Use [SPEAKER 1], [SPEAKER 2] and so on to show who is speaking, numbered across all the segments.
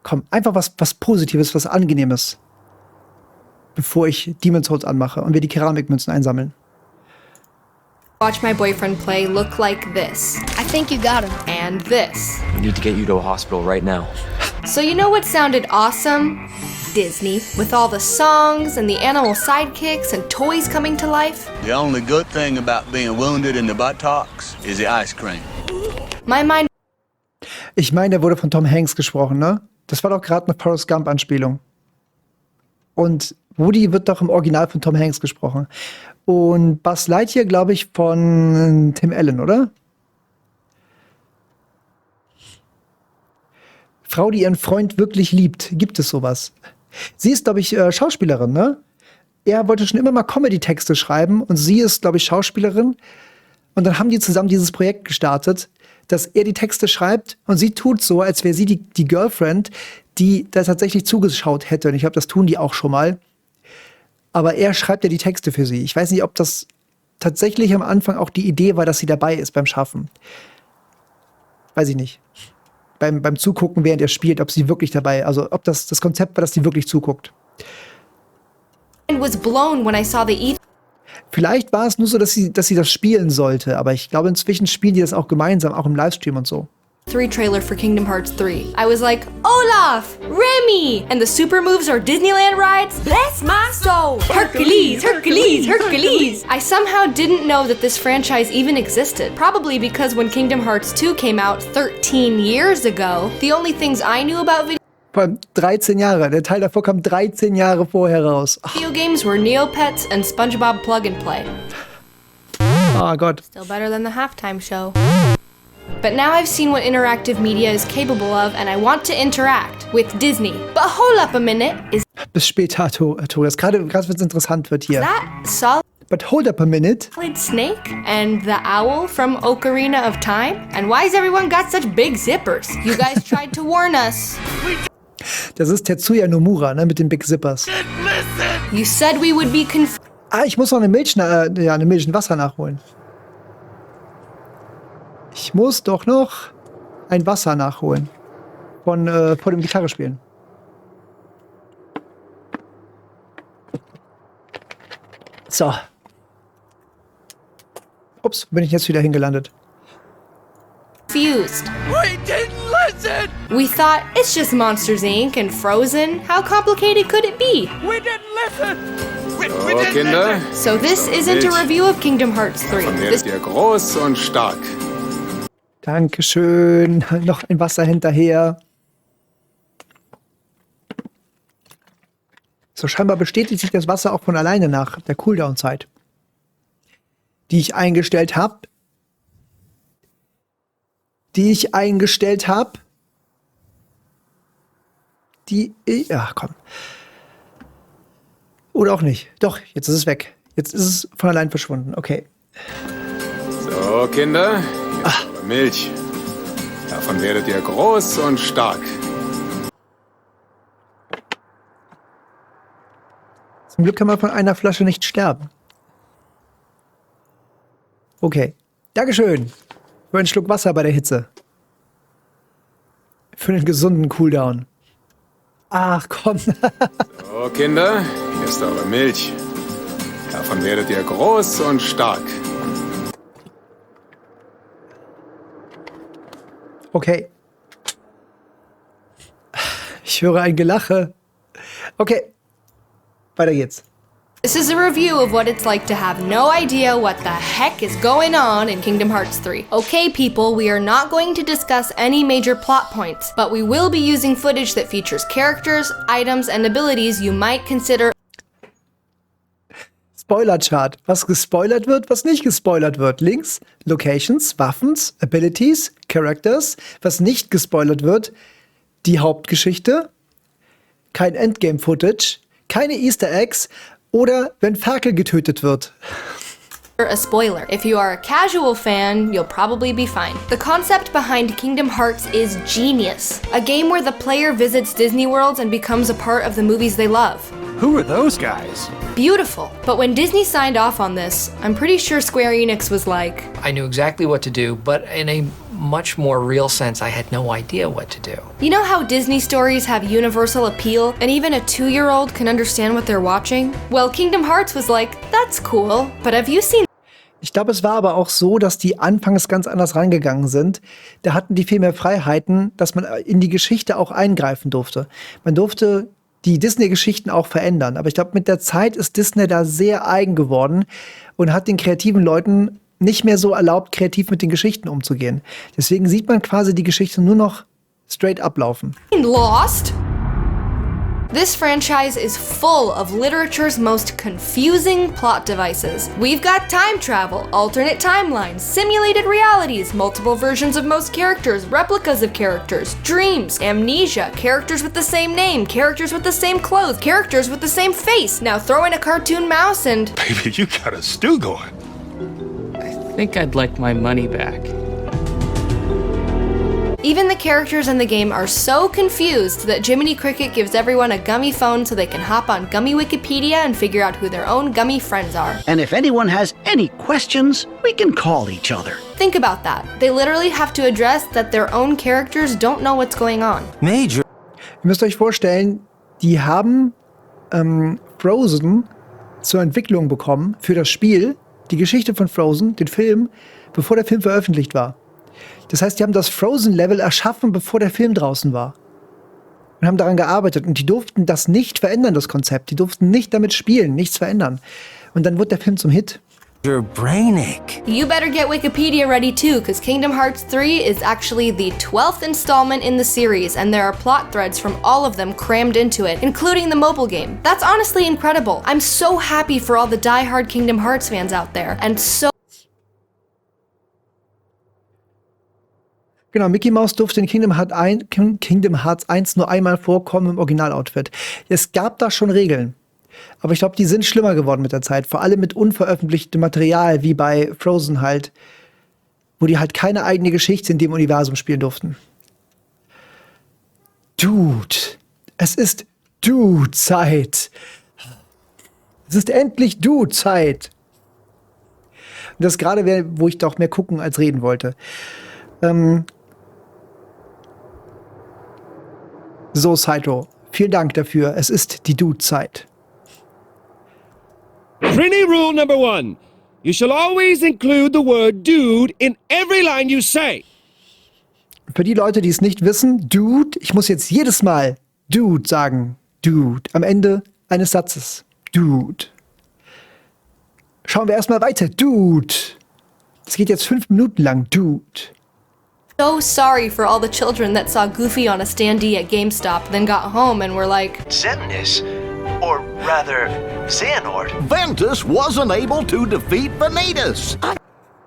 [SPEAKER 1] Komm, einfach was Positives, was Angenehmes. Bevor ich Demon's Souls anmache und wir die Keramikmünzen einsammeln.
[SPEAKER 2] Watch my boyfriend play look like this.
[SPEAKER 3] I think you got him.
[SPEAKER 2] And this.
[SPEAKER 4] We need to get you to a hospital right now.
[SPEAKER 2] So you know what sounded awesome? Disney, with all the songs and the animal sidekicks and toys coming to life.
[SPEAKER 5] The only good thing about being wounded in the buttocks is the ice cream.
[SPEAKER 2] My mind.
[SPEAKER 1] Ich meine, der wurde von Tom Hanks gesprochen, ne? Das war doch gerade eine Forrest Gump-Anspielung. Und Woody wird doch im Original von Tom Hanks gesprochen. Und Buzz Lightyear, glaube ich, von Tim Allen, oder? Frau, die ihren Freund wirklich liebt. Gibt es sowas? Sie ist, glaube ich, Schauspielerin, ne? Er wollte schon immer mal Comedy-Texte schreiben und sie ist, glaube ich, Schauspielerin. Und dann haben die zusammen dieses Projekt gestartet, dass er die Texte schreibt und sie tut so, als wäre sie die Girlfriend, die da tatsächlich zugeschaut hätte. Und ich glaube, das tun die auch schon mal. Aber er schreibt ja die Texte für sie. Ich weiß nicht, ob das tatsächlich am Anfang auch die Idee war, dass sie dabei ist beim Schaffen. Weiß ich nicht. Beim Zugucken, während er spielt, ob sie wirklich dabei, also ob das Konzept war, dass sie wirklich zuguckt.
[SPEAKER 2] Was blown when I saw the
[SPEAKER 1] Vielleicht war es nur so, dass sie das spielen sollte, aber ich glaube, inzwischen spielen die das auch gemeinsam, auch im Livestream und so.
[SPEAKER 2] E3 trailer for Kingdom Hearts 3. I was like, Olaf, Remy, and the super moves are Disneyland rides? Bless my soul! Hercules, Hercules, Hercules! I somehow didn't know that this franchise even existed. Probably because when Kingdom Hearts 2 came out 13 years ago, the only things I knew about
[SPEAKER 1] Vor allem 13 Jahre. Der Teil davor kam 13 Jahre vorher raus.
[SPEAKER 2] video games were Neopets and SpongeBob Plug and Play.
[SPEAKER 1] Oh Gott.
[SPEAKER 2] Still better than the halftime show. But now I've seen what interactive media is capable of, and I want to interact with Disney. But hold up a minute, is
[SPEAKER 1] Bis später, Tobias. Gerade wenn es interessant wird hier.
[SPEAKER 2] that Solid
[SPEAKER 1] But hold up a minute.
[SPEAKER 2] Snake and the owl from Ocarina of Time? And why's everyone got such big zippers? You guys tried to warn us.
[SPEAKER 1] Das ist Tetsuya Nomura, ne, mit den Big Zippers.
[SPEAKER 2] You said we would be confused.
[SPEAKER 1] Ah, ich muss noch eine Milch und Wasser nachholen. Ich muss doch noch ein Wasser nachholen. Vor dem Gitarre spielen. So. Ups, bin ich jetzt wieder hingelandet.
[SPEAKER 5] We didn't listen!
[SPEAKER 2] We thought it's just Monsters Inc. and Frozen. How complicated could it be?
[SPEAKER 5] We didn't listen! We
[SPEAKER 6] So,
[SPEAKER 5] didn't
[SPEAKER 6] Kinder,
[SPEAKER 5] listen!
[SPEAKER 2] So this isn't a review of Kingdom Hearts 3.
[SPEAKER 6] dann
[SPEAKER 2] This
[SPEAKER 6] werdet ihr groß und stark.
[SPEAKER 1] Dankeschön. Noch ein Wasser hinterher. So, scheinbar bestätigt sich das Wasser auch von alleine nach der Cooldown-Zeit, die ich eingestellt habe. Ja, komm. Oder auch nicht. Doch, jetzt ist es weg. Jetzt ist es von allein verschwunden. Okay.
[SPEAKER 6] So, Kinder, hier ist eure Milch. Davon werdet ihr groß und stark.
[SPEAKER 1] Zum Glück kann man von einer Flasche nicht sterben. Okay. Dankeschön. Für einen Schluck Wasser bei der Hitze. Für einen gesunden Cooldown. Ach, komm.
[SPEAKER 6] So, Kinder, hier ist eure Milch. Davon werdet ihr groß und stark.
[SPEAKER 1] Okay. Ich höre ein Gelache. Okay. Weiter geht's.
[SPEAKER 2] is a review of what it's like to have no idea what the heck is going on in Kingdom Hearts 3. Okay, people, we are not going to discuss any major plot points, but we will be using footage that features characters, items, and abilities you might consider.
[SPEAKER 1] Spoiler-Chart. Was gespoilert wird, was nicht gespoilert wird. Links, Locations, Waffens, Abilities, Characters. Was nicht gespoilert wird, die Hauptgeschichte. Kein Endgame-Footage. Keine Easter Eggs. Oder wenn Ferkel getötet wird.
[SPEAKER 2] A spoiler. If you are a casual fan, you'll probably be fine. The concept behind Kingdom Hearts is genius. A game where the player visits Disney worlds and becomes a part of the movies they love.
[SPEAKER 7] Who are those guys?
[SPEAKER 2] Beautiful. But when Disney signed off on this, I'm pretty sure Square Enix was like,
[SPEAKER 8] I knew exactly what to do, but in a
[SPEAKER 3] much more real sense I had no idea what to do.
[SPEAKER 2] You know how Disney stories have universal appeal and even a 2-year-old can understand what they're watching? Well, Kingdom Hearts was like, that's cool, but have you seen...
[SPEAKER 1] Ich glaube, es war aber auch so, dass die anfangs ganz anders rangegangen sind. Da hatten die viel mehr Freiheiten, dass man in die Geschichte auch eingreifen durfte. Man durfte die Disney-Geschichten auch verändern. Aber ich glaube, mit der Zeit ist Disney da sehr eigen geworden und hat den kreativen Leuten nicht mehr so erlaubt, kreativ mit den Geschichten umzugehen. Deswegen sieht man quasi die Geschichte nur noch straight ablaufen.
[SPEAKER 2] Lost? This franchise is full of literature's most confusing plot devices. We've got time travel, alternate timelines, simulated realities, multiple versions of most characters, replicas of characters, dreams, amnesia, characters with the same name, characters with the same clothes, characters with the same face. Now throw in a cartoon mouse and...
[SPEAKER 7] Baby, you got a stew going.
[SPEAKER 3] I think I'd like my money back.
[SPEAKER 2] Even the characters in the game are so confused that Jiminy Cricket gives everyone a gummy phone so they can hop on Gummy Wikipedia and figure out who their own gummy friends are.
[SPEAKER 8] And if anyone has any questions, we can call each other.
[SPEAKER 2] Think about that. They literally have to address that their own characters don't know what's going on.
[SPEAKER 7] Major.
[SPEAKER 1] Ihr müsst euch vorstellen, die haben Frozen zur Entwicklung bekommen für das Spiel, die Geschichte von Frozen, den Film, bevor der Film veröffentlicht war. Das heißt, die haben das Frozen-Level erschaffen, bevor der Film draußen war. Und haben daran gearbeitet. Und die durften das nicht verändern, das Konzept. Die durften nicht damit spielen, nichts verändern. Und dann wurde der Film zum Hit.
[SPEAKER 7] You're braining.
[SPEAKER 2] You better get Wikipedia ready too, because Kingdom Hearts 3 is actually the 12th installment in the series, and there are plot threads from all of them crammed into it, including the mobile game. That's honestly incredible. I'm so happy for all the die-hard Kingdom Hearts fans out there, and so...
[SPEAKER 1] Genau, Mickey Mouse durfte in Kingdom Hearts 1 nur einmal vorkommen im Originaloutfit. Es gab da schon Regeln. Aber ich glaube, die sind schlimmer geworden mit der Zeit. Vor allem mit unveröffentlichtem Material, wie bei Frozen halt. Wo die halt keine eigene Geschichte in dem Universum spielen durften. Dude, es ist Dude-Zeit. Es ist endlich Dude-Zeit. Und das gerade, wo ich doch mehr gucken als reden wollte. So, Saito, vielen Dank dafür. Es ist die Dude-Zeit.
[SPEAKER 9] Trini rule number 1. You shall always include the word dude in every line you say.
[SPEAKER 1] Für die Leute, die es nicht wissen, Dude, ich muss jetzt jedes Mal Dude sagen. Dude, am Ende eines Satzes. Dude. Schauen wir erstmal weiter. Dude. Es geht jetzt 5 Minuten lang. Dude.
[SPEAKER 2] So sorry for all the children that saw Goofy on a standee at GameStop, then got home and were like,
[SPEAKER 10] Xemnas, or rather, Xehanort.
[SPEAKER 8] Ventus wasn't able to defeat Vanitas.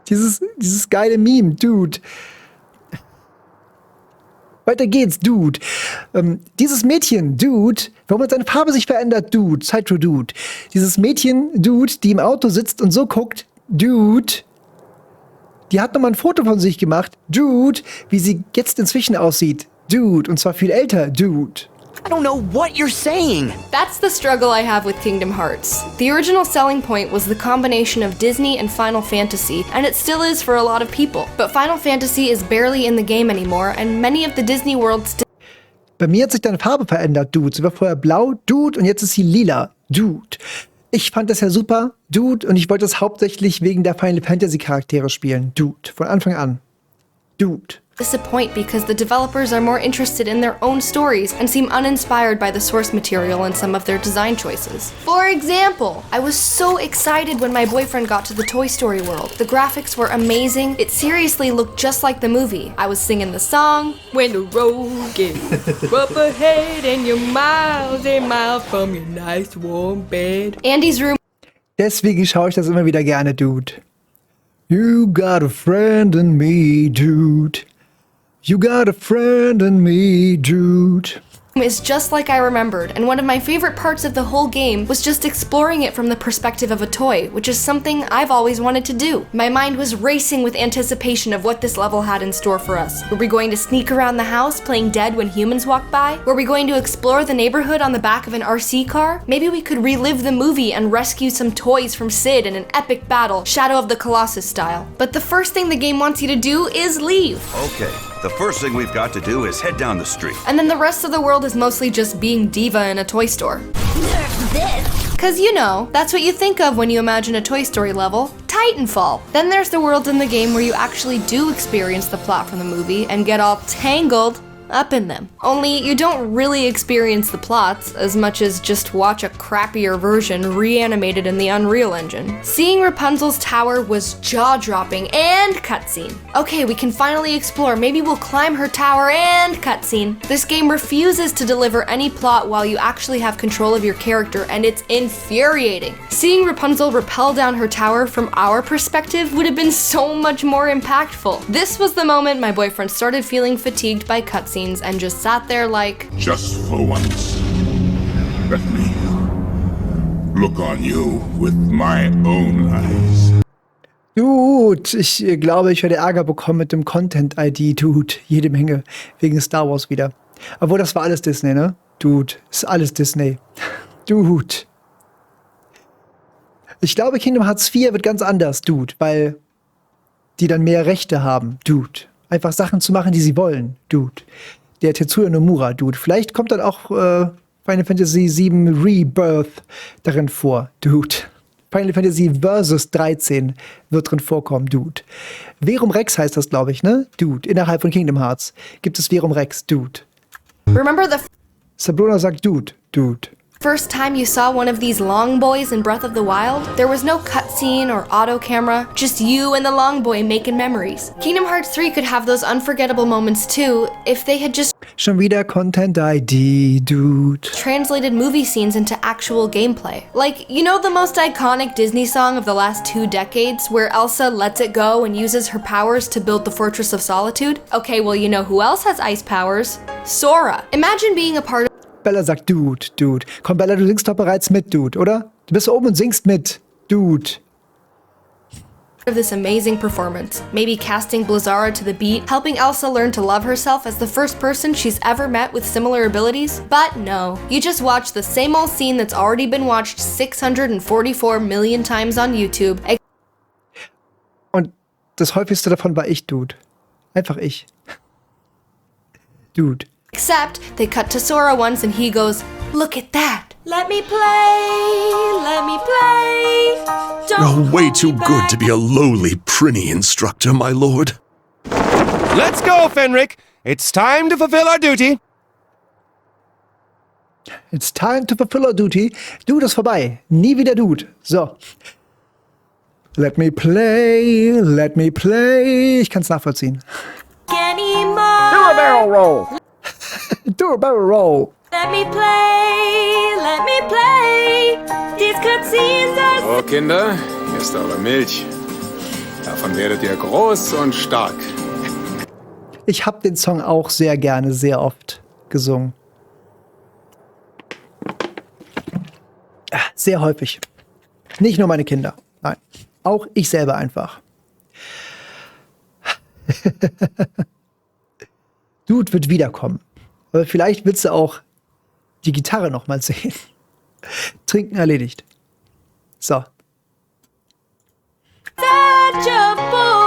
[SPEAKER 1] Dieses geile Meme, Dude. Weiter geht's, Dude. Dieses Mädchen, Dude, warum hat seine Farbe sich verändert, Dude, Saito, Dude. Dieses Mädchen, Dude, die im Auto sitzt und so guckt, Dude. Die hat nochmal ein Foto von sich gemacht. Dude, wie sie jetzt inzwischen aussieht. Dude, und zwar viel älter. Dude.
[SPEAKER 10] I don't know what you're saying.
[SPEAKER 2] That's the struggle I have with Kingdom Hearts. The original selling point was the combination of Disney and Final Fantasy, and it still is for a lot of people. But Final Fantasy is barely in the game anymore, and many of the Disney worlds still...
[SPEAKER 1] Bei mir hat sich deine Farbe verändert, Dude. Sie war vorher blau, Dude, und jetzt ist sie lila. Dude. Ich fand das ja super, Dude, und ich wollte es hauptsächlich wegen der Final Fantasy Charaktere spielen. Dude, von Anfang an. Dude.
[SPEAKER 2] disappoint because the developers are more interested in their own stories and seem uninspired by the source material in some of their design choices. For example, I was so excited when my boyfriend got to the Toy Story world. The graphics were amazing. It seriously looked just like the movie. I was singing the song, "When the road gets rough ahead and you're miles and miles from your nice warm bed." Andy's room.
[SPEAKER 1] Deswegen schaue ich das immer wieder gerne, Dude. You got a friend in me, dude. You got a friend in me, dude.
[SPEAKER 2] is just like I remembered, and one of my favorite parts of the whole game was just exploring it from the perspective of a toy, which is something I've always wanted to do. My mind was racing with anticipation of what this level had in store for us. Were we going to sneak around the house playing dead when humans walked by? Were we going to explore the neighborhood on the back of an RC car? Maybe we could relive the movie and rescue some toys from Sid in an epic battle, Shadow of the Colossus style. But the first thing the game wants you to do is leave.
[SPEAKER 11] Okay, the first thing we've got to do is head down the street.
[SPEAKER 2] And then the rest of the world is mostly just being diva in a toy store. Cause you know, that's what you think of when you imagine a Toy Story level. Titanfall. Then there's the world in the game where you actually do experience the plot from the movie and get all tangled up in them. Only you don't really experience the plots as much as just watch a crappier version reanimated in the Unreal Engine. Seeing Rapunzel's tower was jaw-dropping and cutscene. Okay, we can finally explore. Maybe we'll climb her tower and cutscene. This game refuses to deliver any plot while you actually have control of your character, and it's infuriating. Seeing Rapunzel rappel down her tower from our perspective would have been so much more impactful. This was the moment my boyfriend started feeling fatigued by cutscenes and just sat there like,
[SPEAKER 12] just for once, let me look on you with my own eyes.
[SPEAKER 1] Dude, ich glaube, ich werde Ärger bekommen mit dem Content-ID, Dude. Jede Menge. Wegen Star Wars wieder. Obwohl, das war alles Disney, ne? Dude, ist alles Disney. Dude. Ich glaube, Kingdom Hearts 4 wird ganz anders, Dude, weil die dann mehr Rechte haben, Dude. Einfach Sachen zu machen, die sie wollen, Dude. Der Tetsuya Nomura, Dude. Vielleicht kommt dann auch Final Fantasy VII Rebirth darin vor, Dude. Final Fantasy Versus 13 wird drin vorkommen, Dude. Verum Rex heißt das, glaube ich, ne? Dude. Innerhalb von Kingdom Hearts gibt es Verum Rex, Dude.
[SPEAKER 2] Remember the
[SPEAKER 1] Sabrina sagt Dude, Dude.
[SPEAKER 2] first time you saw one of these long boys in Breath of the Wild? There was no cutscene or auto camera, just you and the long boy making memories. Kingdom Hearts 3 could have those unforgettable moments too, if they had just
[SPEAKER 1] Schon wieder Content-ID, Dude.
[SPEAKER 2] translated movie scenes into actual gameplay. Like, you know the most iconic Disney song of the last 2 decades, where Elsa lets it go and uses her powers to build the Fortress of Solitude? Okay, well, you know who else has ice powers? Sora. Imagine being a part of
[SPEAKER 1] Bella sagt Dude, Dude. Komm, Bella, du singst doch bereits mit, Dude, oder? Du bist da oben und singst mit, Dude.
[SPEAKER 2] this amazing performance. Maybe casting Blizzara to the beat, helping Elsa learn to love herself as the first person she's ever met with similar abilities. But no, you just watch the same old scene that's already been watched 644 million times on YouTube.
[SPEAKER 1] Und das häufigste davon war ich, Dude. Einfach ich. Dude.
[SPEAKER 2] Except they cut to Sora once and he goes, "Look at that. Let me play, let me play.
[SPEAKER 13] You're way too good to be a lowly Prinny instructor, my lord."
[SPEAKER 9] Let's go, Fenric. It's time to fulfill our duty.
[SPEAKER 1] It's time to fulfill our duty. Dude ist vorbei. Nie wieder Dude. So. Let me play, let me play. Ich kann's nachvollziehen.
[SPEAKER 2] Do a
[SPEAKER 1] barrel roll. Do a barrel roll.
[SPEAKER 2] Let me play. These cutscenes are
[SPEAKER 6] So, Kinder, hier ist eure Milch. Davon werdet ihr groß und stark.
[SPEAKER 1] Ich habe den Song auch sehr gerne, sehr oft gesungen. Sehr häufig. Nicht nur meine Kinder. Nein. Auch ich selber einfach. Dude wird wiederkommen. Aber vielleicht willst du auch die Gitarre noch mal sehen. Trinken erledigt. So.
[SPEAKER 2] such a bore.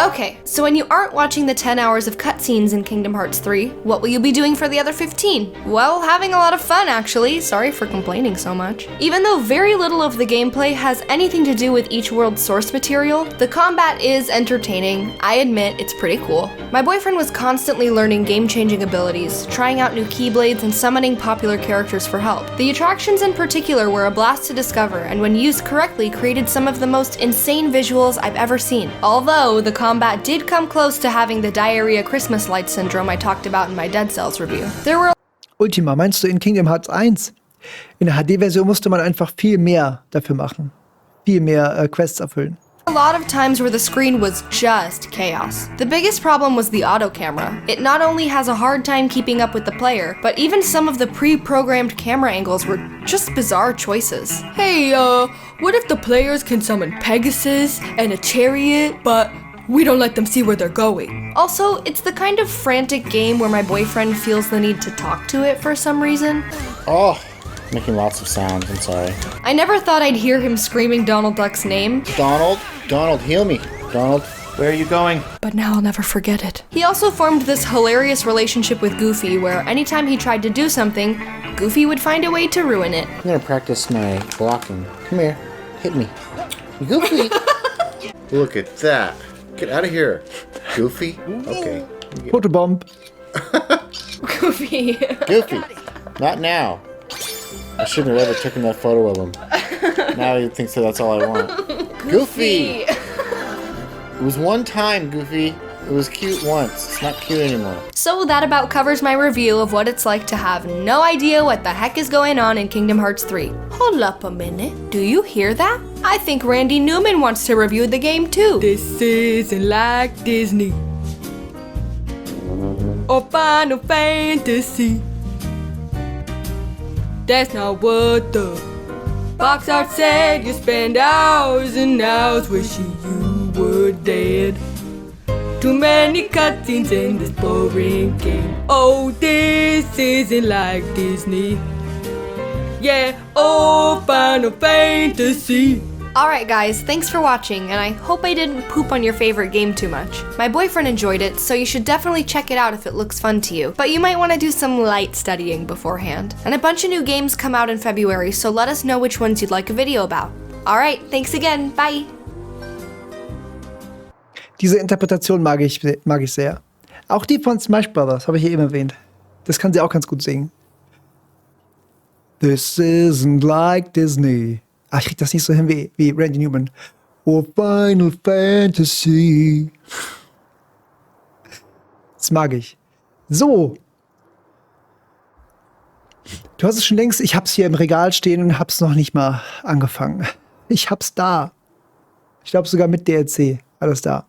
[SPEAKER 2] Okay, so when you aren't watching the 10 hours of cutscenes in Kingdom Hearts 3, what will you be doing for the other 15? Well, having a lot of fun, actually. Sorry for complaining so much. Even though very little of the gameplay has anything to do with each world's source material, the combat is entertaining. I admit, it's pretty cool. My boyfriend was constantly learning game-changing abilities, trying out new keyblades, and summoning popular characters for help. The attractions in particular were a blast to discover, and when used correctly, created some of the most insane visuals I've ever seen. Although, the combat did come close to having the diarrhea Christmas light syndrome I talked about in my Dead Cells review. There were
[SPEAKER 1] Ultima, meinst du in Kingdom Hearts 1? In der HD-Version musste man einfach viel mehr dafür machen. Viel mehr Quests erfüllen.
[SPEAKER 2] A lot of times where the screen was just chaos. The biggest problem was the auto camera. It not only has a hard time keeping up with the player, but even some of the pre-programmed camera angles were just bizarre choices. Hey, what if the players can summon Pegasus and a chariot, but we don't let them see where they're going? Also, it's the kind of frantic game where my boyfriend feels the need to talk to it for some reason.
[SPEAKER 14] Oh, making lots of sounds, I'm sorry.
[SPEAKER 2] I never thought I'd hear him screaming Donald Duck's name.
[SPEAKER 14] Donald? Donald, heal me. Donald, where are you going?
[SPEAKER 2] But now I'll never forget it. He also formed this hilarious relationship with Goofy where anytime he tried to do something, Goofy would find a way to ruin it.
[SPEAKER 14] I'm gonna practice my blocking. Come here, hit me. Goofy! Look at that. Get out of here. Goofy? Okay.
[SPEAKER 1] Photobomb.
[SPEAKER 2] Goofy.
[SPEAKER 14] Goofy. Not now. I shouldn't have ever taken that photo of him. Now he thinks that that's all I want. Goofy! It was one time, Goofy. It was cute once. It's not cute anymore.
[SPEAKER 2] So that about covers my review of what it's like to have no idea what the heck is going on in Kingdom Hearts 3. Hold up a minute. Do you hear that? I think Randy Newman wants to review the game too. This isn't like Disney or Final Fantasy. That's not what the box art said. You spend hours and hours wishing you were dead. Too many cutscenes in this boring game. Oh, this isn't like Disney. Yeah, oh, Final Fantasy. Alright guys, thanks for watching, and I hope I didn't poop on your favorite game too much. My boyfriend enjoyed it, so you should definitely check it out if it looks fun to you. But you might want to do some light studying beforehand. And a bunch of new games come out in February, so let us know which ones you'd like a video about. Alright, thanks again, bye!
[SPEAKER 1] Diese Interpretation mag ich sehr. Auch die von Smash Brothers, habe ich hier eben erwähnt. Das kann sie auch ganz gut singen. This isn't like Disney. Ah, ich krieg das nicht so hin wie Randy Newman. Oh, Final Fantasy. Das mag ich. So. Du hast es schon längst, ich hab's hier im Regal stehen und hab's noch nicht mal angefangen. Ich hab's da. Ich glaube sogar mit DLC. Alles da.